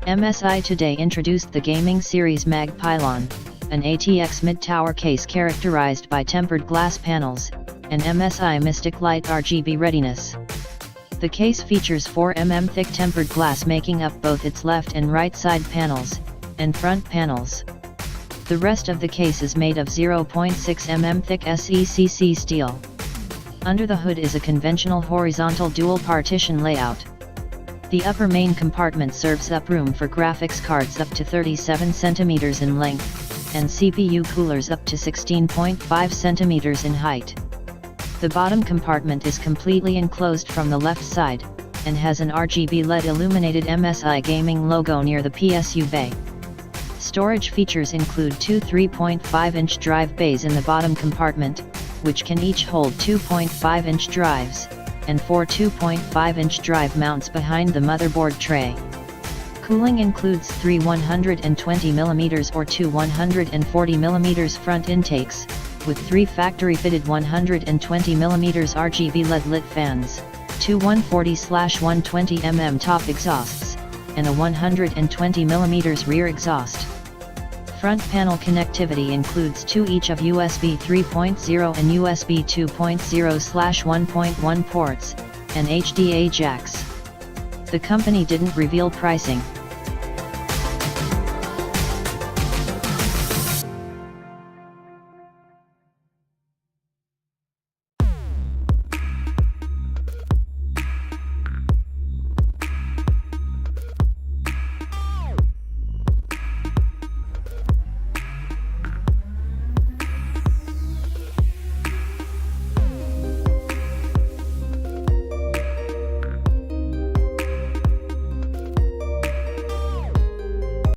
MSI today introduced the Gaming Series MAG Pylon, an ATX mid-tower case characterized by tempered glass panels, and MSI Mystic Light RGB readiness. The case features 4 mm thick tempered glass making up both its left and right side panels, and front panels. The rest of the case is made of 0.6 mm thick SECC steel. Under the hood is a conventional horizontal dual partition layout. The upper main compartment serves up room for graphics cards up to 37 cm in length, and CPU coolers up to 16.5 cm in height. The bottom compartment is completely enclosed from the left side, and has an RGB LED-illuminated MSI Gaming logo near the PSU bay. Storage features include two 3.5-inch drive bays in the bottom compartment, which can each hold 2.5-inch drives, and 4 2.5-inch drive mounts behind the motherboard tray. Cooling includes 3 120mm or 2 140mm front intakes, with 3 factory-fitted 120mm RGB LED-lit fans, 2 140/120mm top exhausts, and a 120mm rear exhaust. Front panel connectivity includes 2 each of USB 3.0 and USB 2.0/1.1 ports, and HDA jacks. The company didn't reveal pricing.